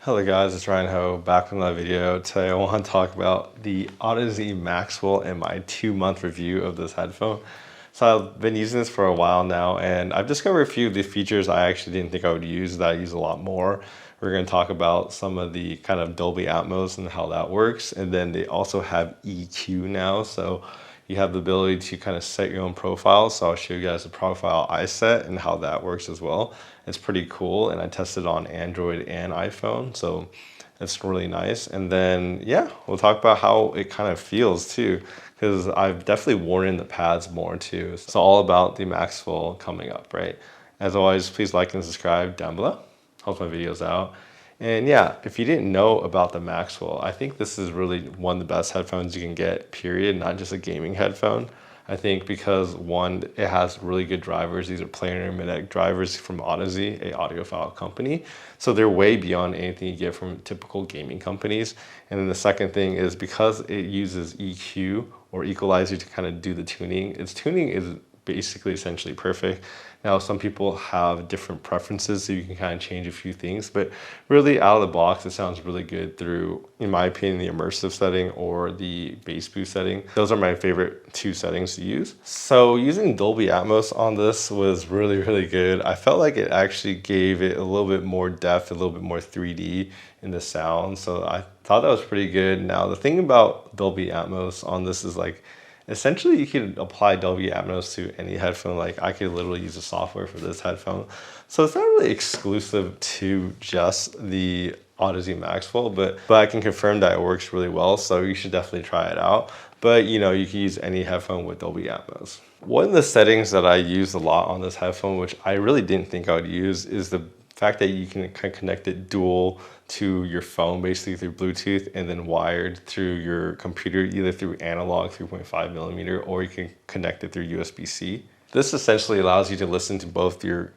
Hello guys, it's Ryan Ho back with another video. Today I want to talk about the Audeze Maxwell and my 2-month review of this headphone. So I've been using this for a while now and I've discovered a few of the features I actually didn't think I would use that I use a lot more. We're going to talk about some of the kind of Dolby Atmos and how that works. And then they also have EQ now. So you have the ability to kind of set your own profile. So I'll show you guys the profile I set and how that works as well. It's pretty cool. And I tested on Android and iPhone. So it's really nice. And then, yeah, we'll talk about how it kind of feels too, because I've definitely worn in the pads more too. It's all about the Maxwell coming up, right? As always, please like and subscribe down below. Helps my videos out. And yeah, if you didn't know about the Maxwell, I think this is really one of the best headphones you can get, period, not just a gaming headphone. I think because one, it has really good drivers. These are planar magnetic drivers from Audeze, a audiophile company. So they're way beyond anything you get from typical gaming companies. And then the second thing is because it uses EQ or equalizer to kind of do the tuning, its tuning is basically essentially perfect. Now, some people have different preferences, so you can kind of change a few things, but really out of the box, it sounds really good through, in my opinion, the immersive setting or the bass boost setting. Those are my favorite two settings to use. So using Dolby Atmos on this was really, really good. I felt like it actually gave it a little bit more depth, a little bit more 3D in the sound. So I thought that was pretty good. Now, the thing about Dolby Atmos on this is like, essentially, you can apply Dolby Atmos to any headphone. Like I could literally use the software for this headphone. So it's not really exclusive to just the Audeze Maxwell, but I can confirm that it works really well. So you should definitely try it out. But you know, you can use any headphone with Dolby Atmos. One of the settings that I use a lot on this headphone, which I really didn't think I would use, is the fact that you can connect it dual to your phone, basically through Bluetooth, and then wired through your computer, either through analog 3.5 millimeter, or you can connect it through USB-C. This essentially allows you to listen to both your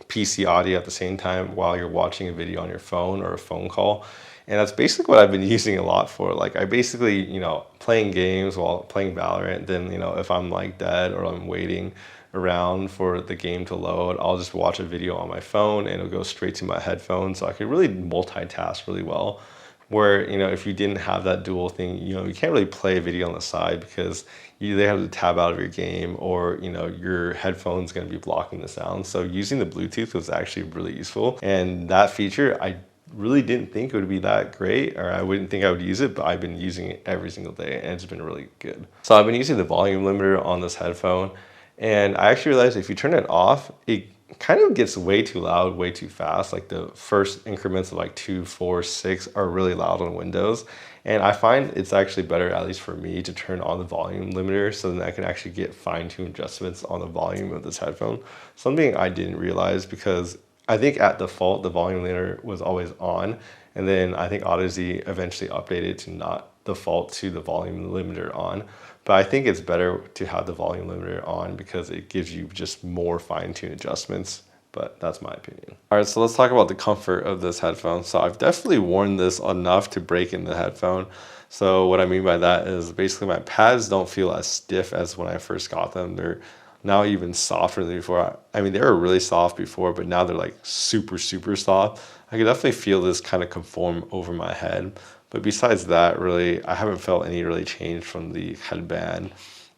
PC audio at the same time while you're watching a video on your phone or a phone call. And that's basically what I've been using a lot for. Like I basically, you know, playing games while playing Valorant, then, you know, if I'm like dead or I'm waiting around for the game to load, I'll just watch a video on my phone and it'll go straight to my headphones. So I could really multitask really well. Where, you know, if you didn't have that dual thing, you know, you can't really play a video on the side because you either have to tab out of your game or, you know, your headphone's going to be blocking the sound. So using the Bluetooth was actually really useful. And that feature, I really didn't think it would be that great, or I wouldn't think I would use it, but I've been using it every single day and it's been really good. So I've been using the volume limiter on this headphone. And I actually realized if you turn it off, it kind of gets way too loud, way too fast. Like the first increments of like 2, 4, 6 are really loud on Windows. And I find it's actually better, at least for me, to turn on the volume limiter so that I can actually get fine-tuned adjustments on the volume of this headphone. Something I didn't realize because I think at default, the volume limiter was always on. And then I think Audeze eventually updated to not default to the volume limiter on. But I think it's better to have the volume limiter on because it gives you just more fine-tuned adjustments. But that's my opinion. All right, so let's talk about the comfort of this headphone. So I've definitely worn this enough to break in the headphone. So what I mean by that is basically my pads don't feel as stiff as when I first got them. They're now even softer than before. I mean, they were really soft before, but now they're like super, super soft. I can definitely feel this kind of conform over my head. But besides that, really, I haven't felt any really change from the headband.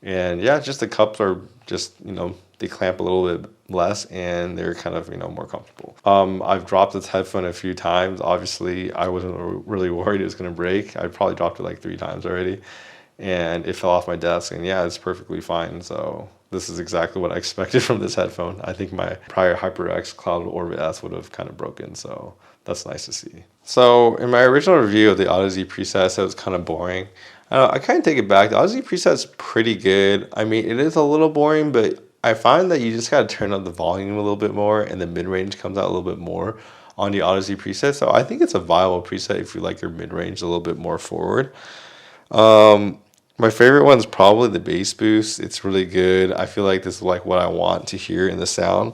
And yeah, just the cups are just, you know, they clamp a little bit less and they're kind of, you know, more comfortable. I've dropped this headphone a few times. Obviously, I wasn't really worried it was going to break. I probably dropped it like 3 times already. And it fell off my desk. And yeah, it's perfectly fine. So this is exactly what I expected from this headphone. I think my prior HyperX Cloud Orbit S would have kind of broken. So that's nice to see. So in my original review of the Audeze preset, I said it was kind of boring. I kind of take it back. The Audeze preset's pretty good. I mean, it is a little boring, but I find that you just got to turn up the volume a little bit more and the mid-range comes out a little bit more on the Audeze preset. So I think it's a viable preset if you like your mid-range a little bit more forward. My favorite one is probably the bass boost. It's really good. I feel like this is like what I want to hear in the sound.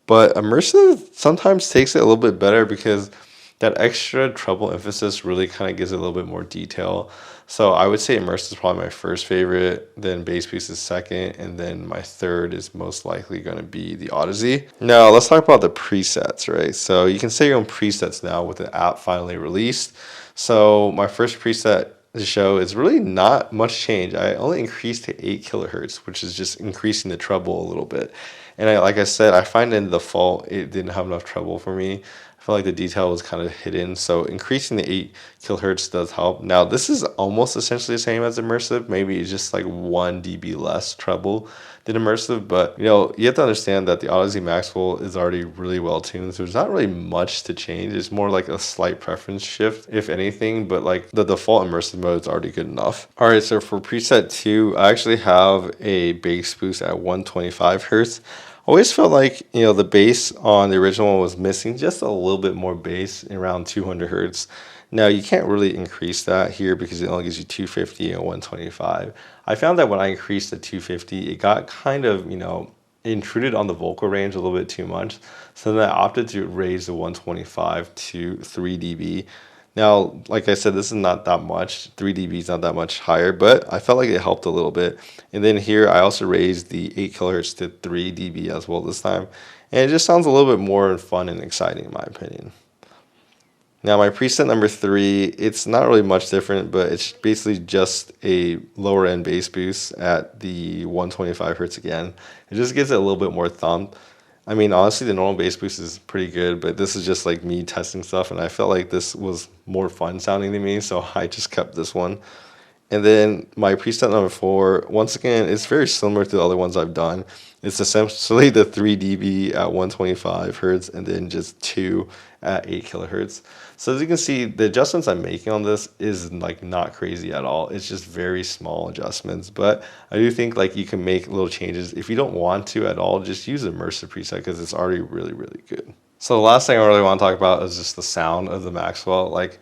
But immersive sometimes takes it a little bit better because that extra treble emphasis really kind of gives it a little bit more detail. So I would say immersive is probably my first favorite, then bass boost is second, and then my third is most likely going to be the Audeze. Now let's talk about the presets, right? So you can set your own presets now with the app finally released. So my first preset to show is really not much change. I only increased to 8 kilohertz, which is just increasing the treble a little bit. And like I said, I find in the default it didn't have enough treble for me. I feel like the detail was kind of hidden, so increasing the 8 kilohertz does help. Now this is almost essentially the same as immersive. Maybe it's just like 1 dB less treble than immersive, but you have to understand that the Audeze Maxwell is already really well tuned, so there's not really much to change. It's more like a slight preference shift, if anything, but like the default immersive mode is already good enough. All right, so for preset 2, I actually have a bass boost at 125 hertz. Always felt like, the bass on the original one was missing just a little bit more bass around 200 hertz. Now you can't really increase that here because it only gives you 250 and 125. I found that when I increased to 250, it got kind of, intruded on the vocal range a little bit too much. So then I opted to raise the 125 to 3 dB. Now, like I said, this is not that much. 3 dB is not that much higher, but I felt like it helped a little bit. And then here, I also raised the 8 kilohertz to 3 dB as well this time. And it just sounds a little bit more fun and exciting in my opinion. Now, my preset number 3, it's not really much different, but it's basically just a lower end bass boost at the 125 hertz again. It just gives it a little bit more thump. I mean, honestly, the normal bass boost is pretty good, but this is just like me testing stuff, and I felt like this was more fun sounding to me, so I just kept this one. And then my preset number 4, once again, it's very similar to the other ones I've done. It's essentially the 3 dB at 125 hertz and then just 2 at 8 kilohertz. So as you can see, the adjustments I'm making on this is like not crazy at all. It's just very small adjustments, but I do think like you can make little changes. If you don't want to at all, just use immersive preset because it's already really, really good. So the last thing I really want to talk about is just the sound of the Maxwell. Like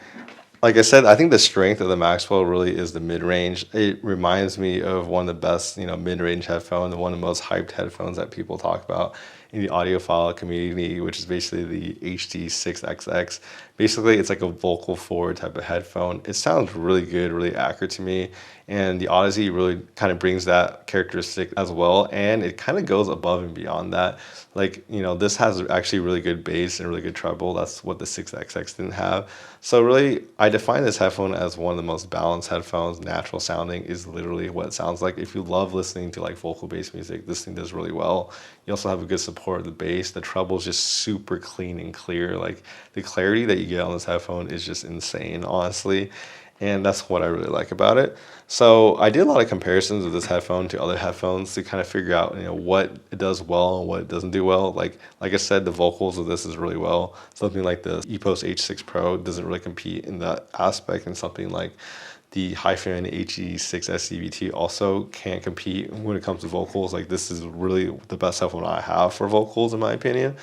I said, I think the strength of the Maxwell really is the mid-range. It reminds me of one of the best, mid-range headphones, and one of the most hyped headphones that people talk about in the audiophile community, which is basically the HD6XX. Basically, it's like a vocal forward type of headphone. It sounds really good, really accurate to me, and the Audeze really kind of brings that characteristic as well, and it kind of goes above and beyond that. This has actually really good bass and really good treble. That's what the 6XX didn't have. So really, I define this headphone as one of the most balanced headphones. Natural sounding is literally what it sounds like. If you love listening to like vocal bass music, this thing does really well. You also have a good support of the bass. The treble is just super clean and clear. Like the clarity that you get on this headphone is just insane, honestly. And that's what I really like about it. So I did a lot of comparisons of this headphone to other headphones to kind of figure out, what it does well and what it doesn't do well. Like I said, the vocals of this is really well. Something like the Epos H6 Pro doesn't really compete in that aspect, and something like the Hyphen HE6 SCVT also can't compete when it comes to vocals. Like this is really the best headphone I have for vocals, in my opinion.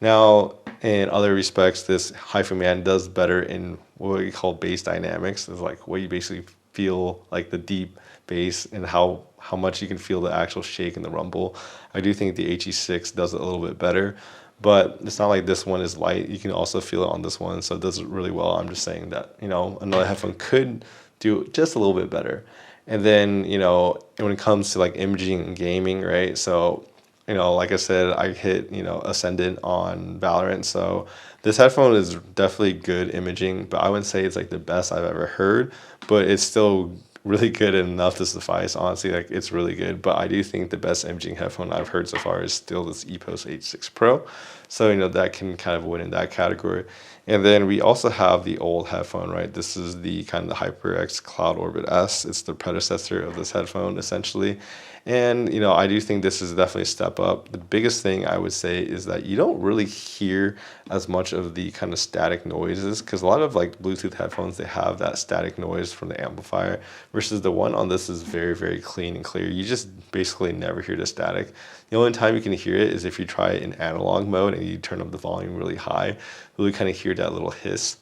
Now, in other respects, this Hyphen Man does better in what we call bass dynamics. It's like where you basically feel like the deep bass and how much you can feel the actual shake and the rumble. I do think the HE6 does it a little bit better, but it's not like this one is light. You can also feel it on this one, so it does it really well. I'm just saying that, another headphone could do just a little bit better. And then, when it comes to like imaging and gaming, right? So, like I said, I hit, Ascendant on Valorant. So this headphone is definitely good imaging, but I wouldn't say it's like the best I've ever heard, but it's still really good enough to suffice. Honestly, like it's really good. But I do think the best imaging headphone I've heard so far is still this Epos H6 Pro. So, that can kind of win in that category. And then we also have the old headphone, right? This is the kind of the HyperX Cloud Orbit S. It's the predecessor of this headphone, essentially. And, I do think this is definitely a step up. The biggest thing I would say is that you don't really hear as much of the kind of static noises, because a lot of like Bluetooth headphones, they have that static noise from the amplifier, versus the one on this is very, very clean and clear. You just basically never hear the static. The only time you can hear it is if you try it in analog mode and you turn up the volume really high, really kind of hear that little hiss.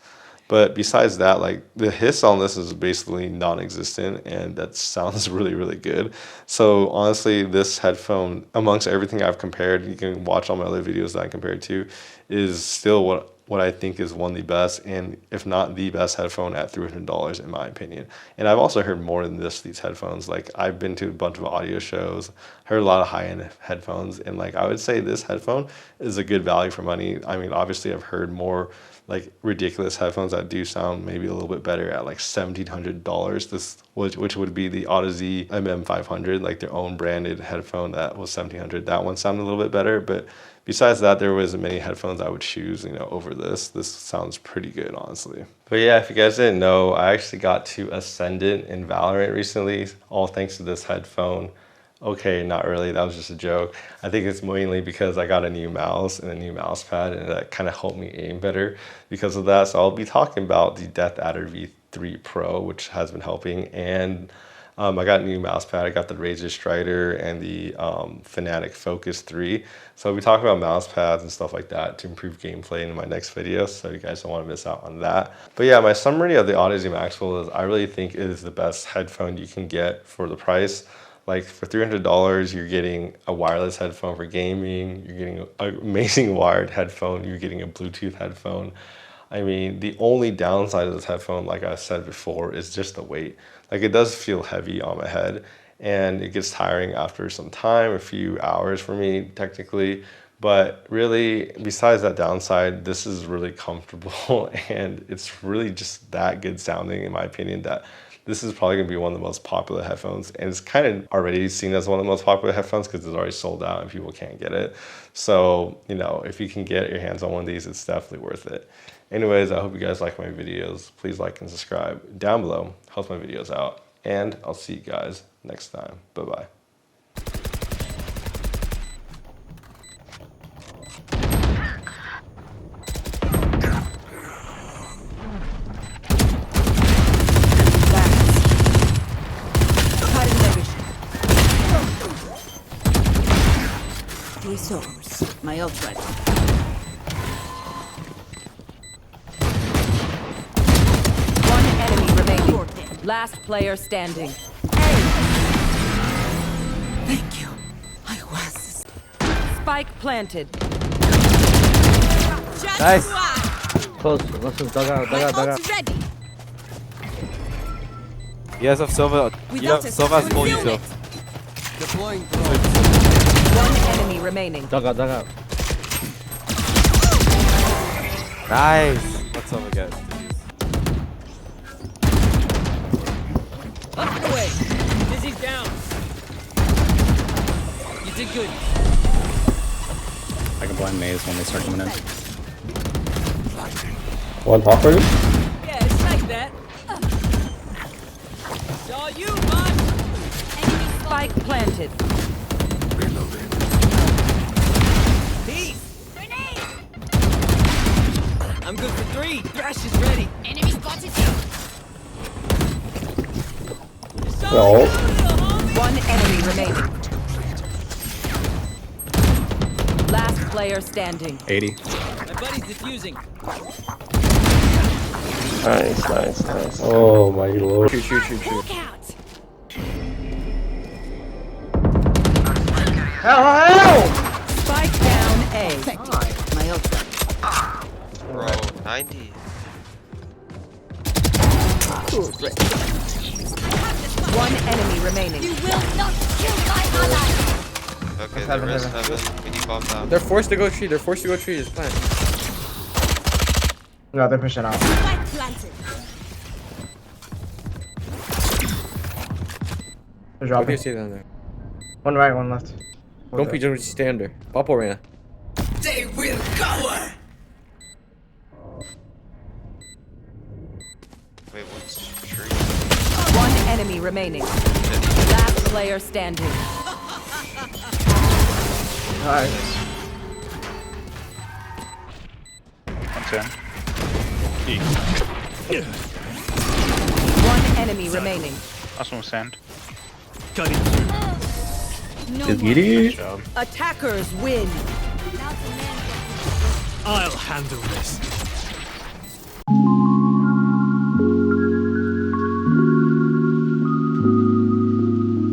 But besides that, like the hiss on this is basically non-existent, and that sounds really, really good. So honestly, this headphone, amongst everything I've compared, you can watch all my other videos that I compared to, is still what what I think is one of the best, and if not the best headphone at $300 in my opinion. And I've also heard more than this, these headphones. Like I've been to a bunch of audio shows, heard a lot of high-end headphones, and like I would say this headphone is a good value for money. I mean, obviously I've heard more like ridiculous headphones that do sound maybe a little bit better at like $1,700. This which would be the Audeze MM500, like their own branded headphone that was $1,700. That one sounded a little bit better, but besides that, there wasn't many headphones I would choose, you know, over this. This sounds pretty good, honestly. But yeah, if you guys didn't know, I actually got to Ascendant in Valorant recently, all thanks to this headphone. Okay, not really, that was just a joke. I think it's mainly because I got a new mouse and a new mouse pad, and that kind of helped me aim better because of that. So I'll be talking about the Death Adder V3 Pro, which has been helping, and I got a new mouse pad. I got the Razer Strider and the Fnatic Focus 3. So I'll be talking about mouse pads and stuff like that to improve gameplay in my next video, so you guys don't want to miss out on that. But yeah, my summary of the Audeze Maxwell is I really think it is the best headphone you can get for the price. Like for $300, you're getting a wireless headphone for gaming, you're getting an amazing wired headphone, you're getting a Bluetooth headphone. I mean, the only downside of this headphone, like I said before, is just the weight. Like it does feel heavy on my head, and it gets tiring after some time, a few hours for me technically. But really, besides that downside, this is really comfortable and it's really just that good sounding in my opinion that this is probably gonna be one of the most popular headphones, and it's kind of already seen as one of the most popular headphones because it's already sold out and people can't get it. So, you know, if you can get your hands on one of these, it's definitely worth it. Anyways, I hope you guys like my videos. Please like and subscribe down below. Helps my videos out. And I'll see you guys next time. Bye-bye. Resource. My ult ready. One enemy remaining. Last player standing. Thank you. I was. Spike planted. Nice. Close. Listen, dug out. Ready. You guys have Silva. You have Silva's full util. Deploying One enemy remaining. Dug out. Nice. What's Silva get? Up and away. Dizzy's down. You did good. I can blind maze when they start coming in. One top for you? Yeah, it's like that. It's all you, bud. Spike planted. Peace. I'm good for 3. Thrash is ready. Enemy spotted. No. One enemy remaining. Last player standing. 80. My buddy's defusing. Nice. Oh my lord. Shoot. Look out. Spike down A. My ult ready. Bro, 90. One enemy remaining. You will not kill my ally. Okay, the rest heaven. Can you bomb down? They're forced to go tree. Just plant. No, they're pushing out. Spike planted. They're What do dropping. you see down there? One right, one left. Don't be just stay under. Pop arena. They will cover. Wait, what's tree? One enemy remaining. Last player standing. Nice. One enemy remaining. No Just more. get it. Attackers win. Now the man I'll handle this.